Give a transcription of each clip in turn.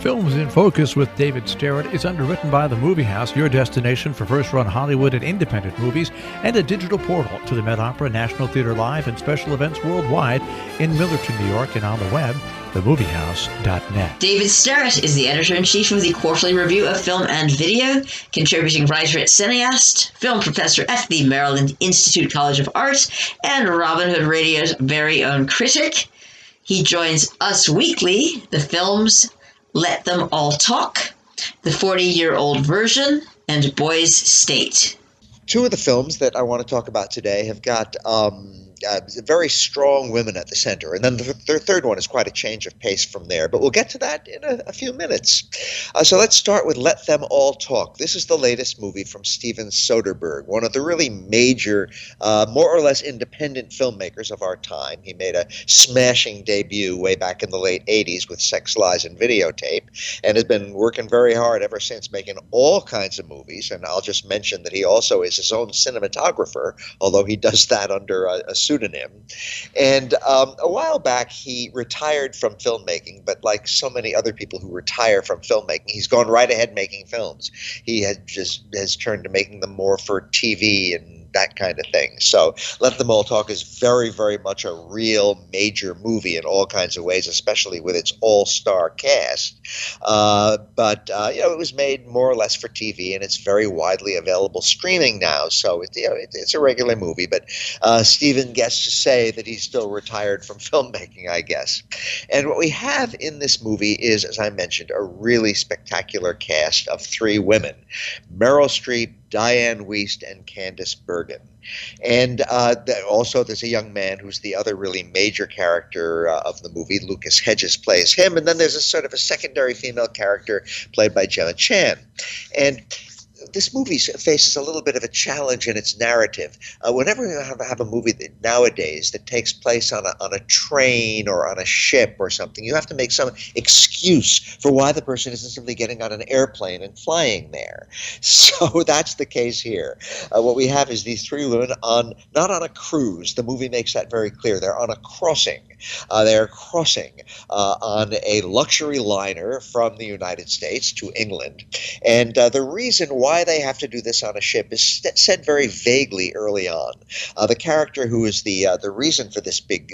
Films in Focus with David Sterritt is underwritten by The Movie House, your destination for first-run Hollywood and independent movies, and a digital portal to the Met Opera, National Theater Live, and special events worldwide in Millerton, New York, and on the web, themoviehouse.net. David Sterritt is the editor-in-chief of the Quarterly Review of Film and Video, contributing writer at Cineast, film professor at the Maryland Institute College of Art, and Robin Hood Radio's very own critic. He joins us weekly, the films Let Them All Talk, The 40-Year-Old Version, and Boys State. Two of the films that I want to talk about today have got very strong women at the center. And then the third one is quite a change of pace from there. But we'll get to that in a few minutes. So let's start with Let Them All Talk. This is the latest movie from Steven Soderbergh, one of the really major, more or less independent filmmakers of our time. He made a smashing debut way back in the late 80s with Sex, Lies, and Videotape, and has been working very hard ever since, making all kinds of movies. And I'll just mention that he also is his own cinematographer, although he does that under a pseudonym. And a while back, he retired from filmmaking, but like so many other people who retire from filmmaking, he's gone right ahead making films. He has turned to making them more for TV and that kind of thing. So Let Them All Talk is very, very much a real major movie in all kinds of ways, especially with its all-star cast. But it was made more or less for TV, and it's very widely available streaming now. So it's a regular movie, but Steven gets to say that he's still retired from filmmaking, I guess. And what we have in this movie is, as I mentioned, a really spectacular cast of three women: Meryl Streep, Diane Wiest, and Candice Bergen. And also there's a young man who's the other really major character of the movie. Lucas Hedges plays him. And then there's a sort of a secondary female character played by Gemma Chan. And this movie faces a little bit of a challenge in its narrative. Whenever you have a movie nowadays that takes place on a train or on a ship or something, you have to make some excuse for why the person isn't simply getting on an airplane and flying there. So that's the case here. What we have is these three women not on a cruise. The movie makes that very clear. They're on a crossing. They're crossing on a luxury liner from the United States to England. And the reason why they have to do this on a ship is said very vaguely early on. The character who is the reason for this big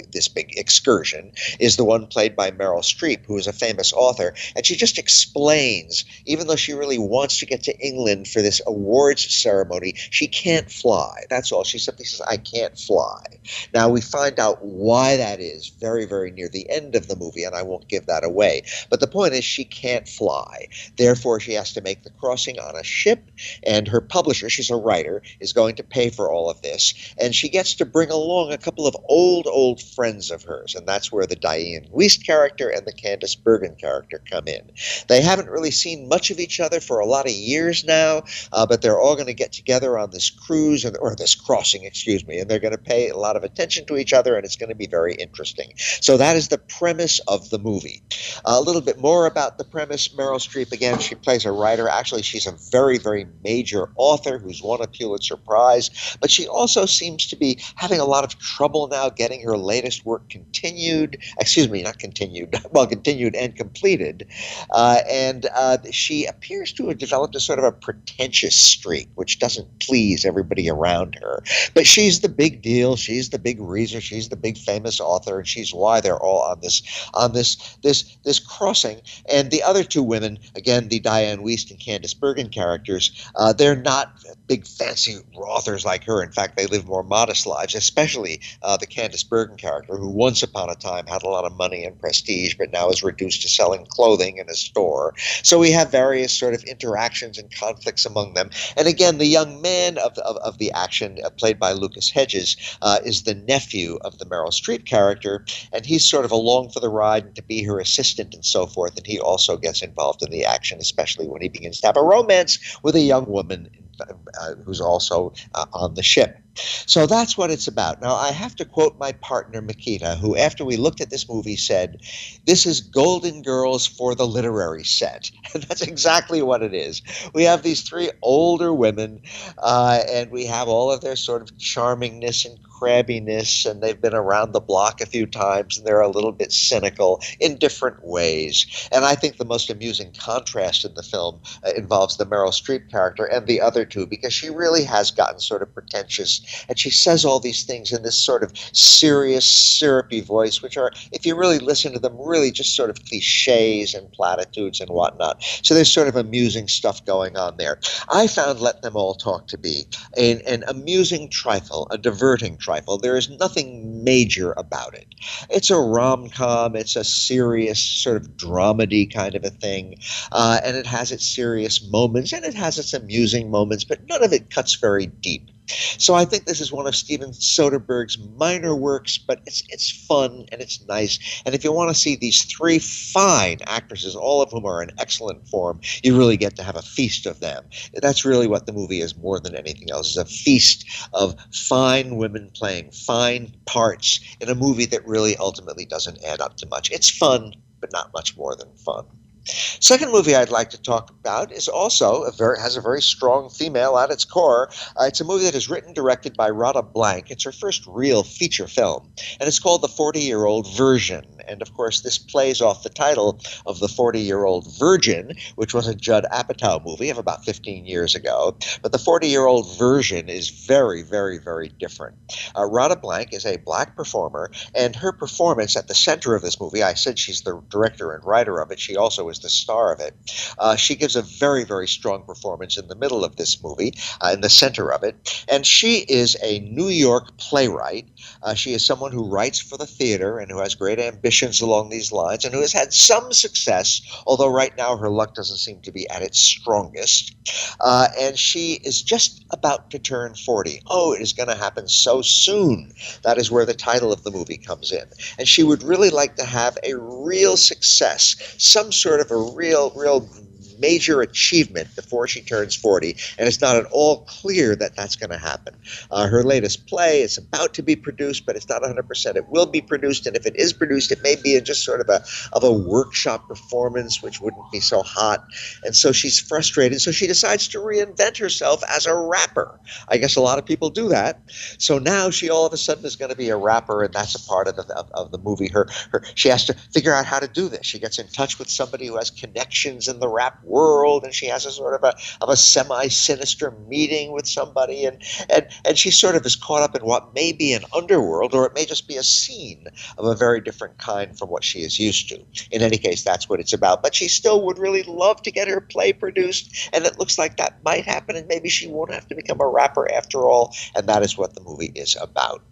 excursion is the one played by Meryl Streep, who is a famous author, and she just explains, even though she really wants to get to England for this awards ceremony, she can't fly. That's all. She simply says, "I can't fly." Now we find out why that is very, very near the end of the movie, and I won't give that away. But the point is, she can't fly. Therefore, she has to make the crossing on a ship, and her publisher, she's a writer, is going to pay for all of this. And she gets to bring along a couple of old friends of hers, and that's where the Diane Wiest character and the Candice Bergen character come in. They haven't really seen much of each other for a lot of years now, but they're all going to get together on this cruise, or this crossing, excuse me, and they're going to pay a lot of attention to each other, and it's going to be very interesting. So that is the premise of the movie. A little bit more about the premise. Meryl Streep, again, she plays a writer. Actually, she's a very, very major author who's won a Pulitzer Prize, but she also seems to be having a lot of trouble now getting her latest work continued and completed. And she appears to have developed a sort of a pretentious streak, which doesn't please everybody around her. But she's the big deal. She's the big reason. She's the big famous author, and she's why they're all on this crossing. And the other two women, again, the Diane Wiest and Candice Bergen characters, they're not big fancy authors like her. In fact, they live more modest lives, especially the Candice Bergen character, who once upon a time had a lot of money and prestige, but now is reduced to selling clothing in a store. So we have various sort of interactions and conflicts among them. And again, the young man of the action, played by Lucas Hedges, is the nephew of the Meryl Streep character, and he's sort of along for the ride to be her assistant and so forth, and he also gets involved in the action, especially when he begins to have a romance with a young woman who's also on the ship. So that's what it's about. Now, I have to quote my partner, Makita, who, after we looked at this movie, said, "This is Golden Girls for the literary set." And that's exactly what it is. We have these three older women, and we have all of their sort of charmingness and crabbiness, and they've been around the block a few times, and they're a little bit cynical in different ways. And I think the most amusing contrast in the film involves the Meryl Streep character and the other two, because she really has gotten sort of pretentious, and she says all these things in this sort of serious, syrupy voice, which are, if you really listen to them, really just sort of cliches and platitudes and whatnot. So there's sort of amusing stuff going on there. I found Let Them All Talk to be an amusing trifle, a diverting trifle. There is nothing major about it. It's a rom-com. It's a serious sort of dramedy kind of a thing, and it has its serious moments and it has its amusing moments, but none of it cuts very deep. So I think this is one of Steven Soderbergh's minor works, but it's fun and it's nice. And if you want to see these three fine actresses, all of whom are in excellent form, you really get to have a feast of them. That's really what the movie is more than anything else. It's a feast of fine women playing fine parts in a movie that really ultimately doesn't add up to much. It's fun, but not much more than fun. Second movie I'd like to talk about is also has a very strong female at its core. It's a movie that is written, directed by Radha Blank. It's her first real feature film, and it's called The 40-Year-Old Virgin. And of course, this plays off the title of The 40-Year-Old Virgin, which was a Judd Apatow movie of about 15 years ago. But The 40-Year-Old Virgin is very, very, very different. Radha Blank is a black performer, and her performance at the center of this movie, I said she's the director and writer of it. She also is the star of it. She gives a very, very strong performance in the middle of this movie, in the center of it. And she is a New York playwright. She is someone who writes for the theater and who has great ambitions along these lines and who has had some success, although right now her luck doesn't seem to be at its strongest. And she is just about to turn 40. Oh, it is going to happen so soon. That is where the title of the movie comes in. And she would really like to have a real success, some sort of a real major achievement before she turns 40, and it's not at all clear that that's going to happen. Her latest play is about to be produced, but it's not 100%. It will be produced, and if it is produced, it may be in just sort of a workshop performance, which wouldn't be so hot. And so she's frustrated, so she decides to reinvent herself as a rapper. I guess a lot of people do that. So now she all of a sudden is going to be a rapper, and that's a part of the movie. She has to figure out how to do this. She gets in touch with somebody who has connections in the rap world, and she has a sort of a semi-sinister meeting with somebody, and she sort of is caught up in what may be an underworld, or it may just be a scene of a very different kind from what she is used to. In any case, that's what it's about. But she still would really love to get her play produced, and it looks like that might happen, and maybe she won't have to become a rapper after all, and that is what the movie is about.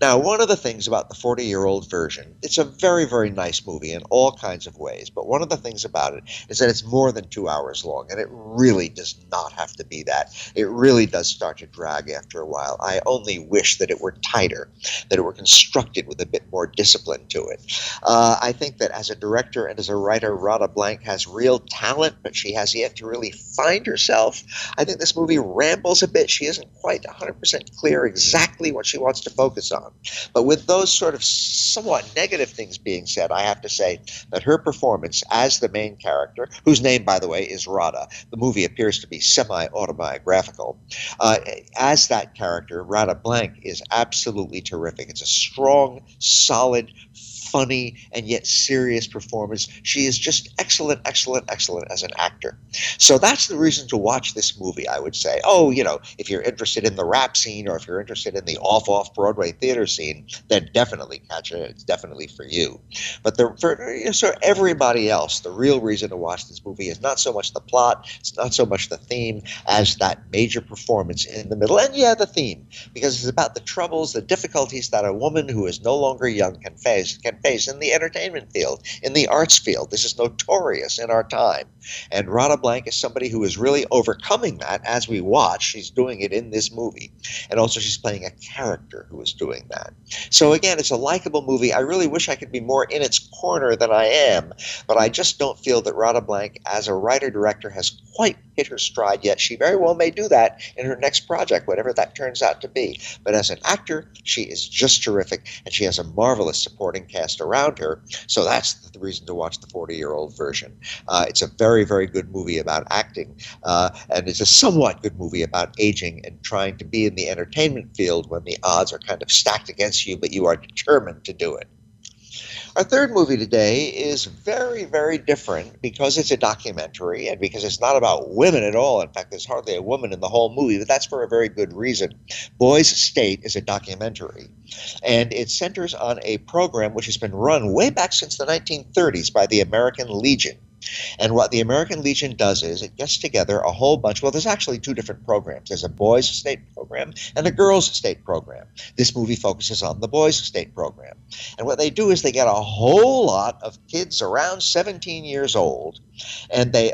Now, one of the things about The 40-Year-Old Virgin, it's a very, very nice movie in all kinds of ways, but one of the things about it is that it's more than 2 hours long, and it really does not have to be that. It really does start to drag after a while. I only wish that it were tighter, that it were constructed with a bit more discipline to it. I think that as a director and as a writer, Radha Blank has real talent, but she has yet to really find herself. I think this movie rambles a bit. She isn't quite 100% clear exactly what she wants to focus on. But with those sort of somewhat negative things being said, I have to say that her performance as the main character, whose name, by the way, is Radha, the movie appears to be semi-autobiographical, as that character, Radha Blank, is absolutely terrific. It's a strong, solid, funny, and yet serious performance. She is just excellent, excellent, excellent as an actor. So that's the reason to watch this movie, I would say. Oh, if you're interested in the rap scene, or if you're interested in the off-Broadway theater scene, then definitely catch it. It's definitely for you. But for everybody else, the real reason to watch this movie is not so much the plot, it's not so much the theme, as that major performance in the middle. And yeah, the theme, because it's about the troubles, the difficulties that a woman who is no longer young can face in the entertainment field, in the arts field. This is notorious in our time. And Radha Blank is somebody who is really overcoming that as we watch. She's doing it in this movie. And also she's playing a character who is doing that. So again, it's a likable movie. I really wish I could be more in its corner than I am, but I just don't feel that Radha Blank as a writer-director has quite hit her stride yet. She very well may do that in her next project, whatever that turns out to be. But as an actor, she is just terrific, and she has a marvelous supporting cast around her. So that's the reason to watch the 40-year-old version. It's a very, very good movie about acting, and it's a somewhat good movie about aging and trying to be in the entertainment field when the odds are kind of stacked against you, but you are determined to do it. Our third movie today is very, very different because it's a documentary and because it's not about women at all. In fact, there's hardly a woman in the whole movie, but that's for a very good reason. Boys State is a documentary, and it centers on a program which has been run way back since the 1930s by the American Legion. And what the American Legion does is it gets together a whole bunch. Well, there's actually two different programs. There's a boys' state program and a girls' state program. This movie focuses on the boys' state program. And what they do is they get a whole lot of kids around 17 years old, and they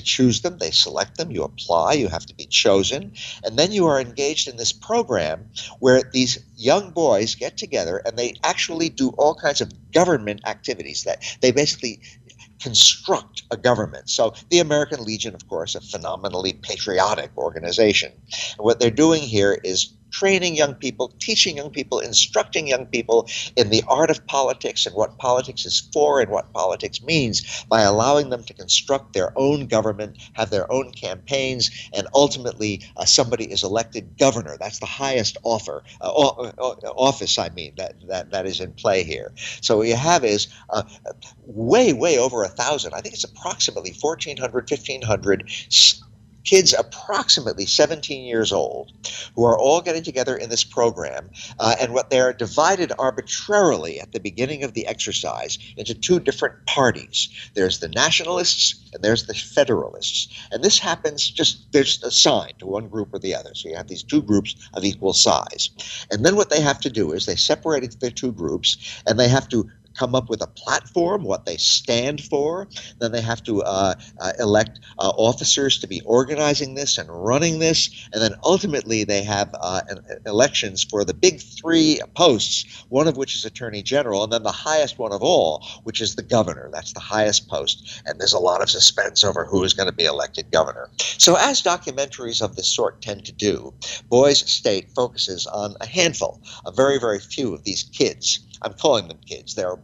choose them, they select them, you apply, you have to be chosen, and then you are engaged in this program where these young boys get together and they actually do all kinds of government activities that they basically construct a government. So the American Legion, of course, a phenomenally patriotic organization. And what they're doing here is training young people, teaching young people, instructing young people in the art of politics and what politics is for and what politics means by allowing them to construct their own government, have their own campaigns, and ultimately somebody is elected governor. That's the highest office, that is in play here. So what you have is way over 1,000. I think it's approximately 1,400, 1,500 kids approximately 17 years old who are all getting together in this program, and what they're divided arbitrarily at the beginning of the exercise into two different parties. There's the nationalists and there's the federalists. And this happens they're just assigned to one group or the other. So you have these two groups of equal size. And then what they have to do is they separate into their two groups, and they have to come up with a platform, what they stand for. Then they have to elect officers to be organizing this and running this. And then ultimately they have elections for the big three posts, one of which is Attorney General, and then the highest one of all, which is the governor. That's the highest post. And there's a lot of suspense over who is going to be elected governor. So as documentaries of this sort tend to do, Boys State focuses on a handful, a very, very few of these kids. I'm calling them kids. They're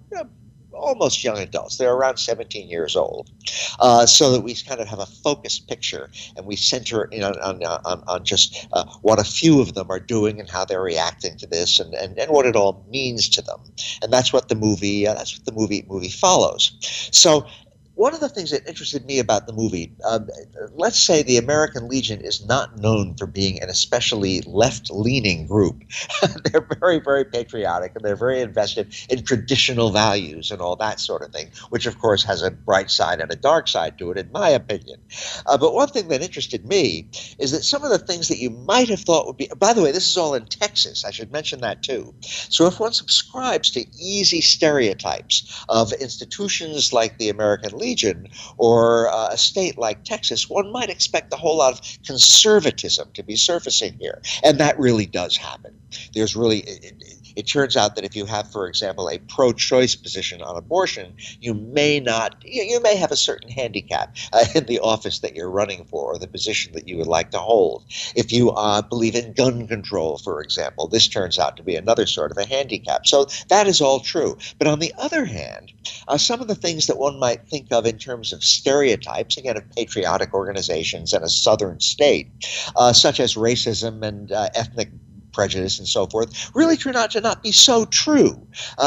almost young adults. They're around 17 years old, so that we kind of have a focused picture, and we center in on just what a few of them are doing and how they're reacting to this, and what it all means to them. And that's what the movie follows. So one of the things that interested me about the movie, let's say the American Legion is not known for being an especially left-leaning group. They're very, very patriotic, and they're very invested in traditional values and all that sort of thing, which of course has a bright side and a dark side to it, in my opinion. But one thing that interested me is that some of the things that you might have thought would be, by the way, this is all in Texas, I should mention that too. So if one subscribes to easy stereotypes of institutions like the American Legion, or a state like Texas, one might expect a whole lot of conservatism to be surfacing here. And that really does happen. There's really, it turns out that if you have, for example, a pro-choice position on abortion, you may have a certain handicap in the office that you're running for or the position that you would like to hold. If you believe in gun control, for example, this turns out to be another sort of a handicap. So that is all true. But on the other hand, some of the things that one might think of in terms of stereotypes, again, of patriotic organizations and a southern state, such as racism and ethnic prejudice and so forth, really turn out to not be so true,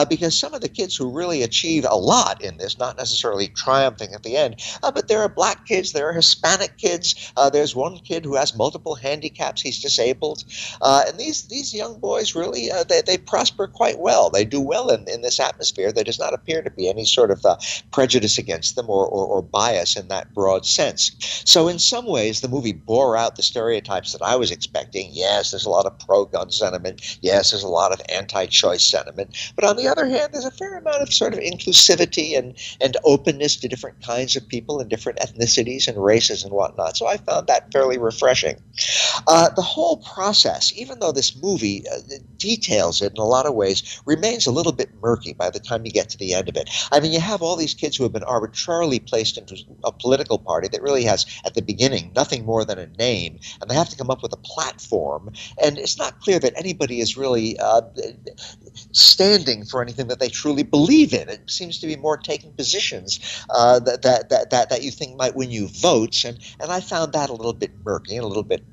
because some of the kids who really achieve a lot in this, not necessarily triumphing at the end, but there are black kids, there are Hispanic kids, there's one kid who has multiple handicaps, he's disabled, and these young boys really, they prosper quite well. They do well in this atmosphere. There does not appear to be any sort of prejudice against them or bias in that broad sense. So in some ways, the movie bore out the stereotypes that I was expecting. Yes, there's a lot of pro-gun, gun sentiment. Yes, there's a lot of anti-choice sentiment. But on the other hand, there's a fair amount of sort of inclusivity and openness to different kinds of people and different ethnicities and races and whatnot. So I found that fairly refreshing. The whole process, even though this movie details it in a lot of ways, remains a little bit murky by the time you get to the end of it. I mean, you have all these kids who have been arbitrarily placed into a political party that really has, at the beginning, nothing more than a name, and they have to come up with a platform, and it's not clear that anybody is really standing for anything that they truly believe in. It seems to be more taking positions that you think might win you votes, and I found that a little bit murky and a little bit,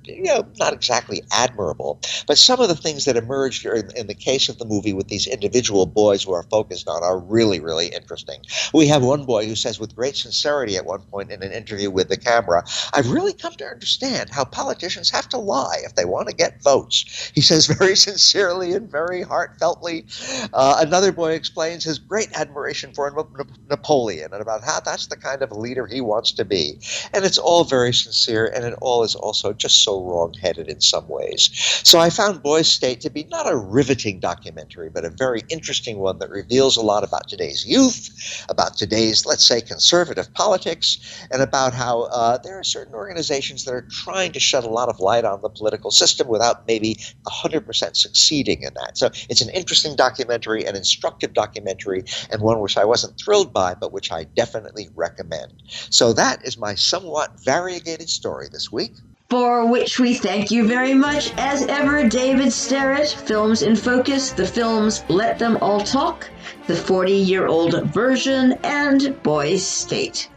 not exactly admirable. But some of the things that emerged in the case of the movie with these individual boys who are focused on are really, really interesting. We have one boy who says with great sincerity at one point in an interview with the camera, "I've really come to understand how politicians have to lie if they want to get votes." He says very sincerely and very heartfeltly. Another boy explains his great admiration for Napoleon and about how that's the kind of leader he wants to be. And it's all very sincere, and it all is also just so wrong-headed in some ways. So I found Boys State to be not a riveting documentary, but a very interesting one that reveals a lot about today's youth, about today's, let's say, conservative politics, and about how there are certain organizations that are trying to shed a lot of light on the political system without maybe 100% succeeding in that. So it's an interesting documentary, an instructive documentary, and one which I wasn't thrilled by, but which I definitely recommend. So that is my somewhat variegated story this week. For which we thank you very much, as ever, David Sterritt. Films in Focus, the films Let Them All Talk, the 40-year-old version, and Boys State.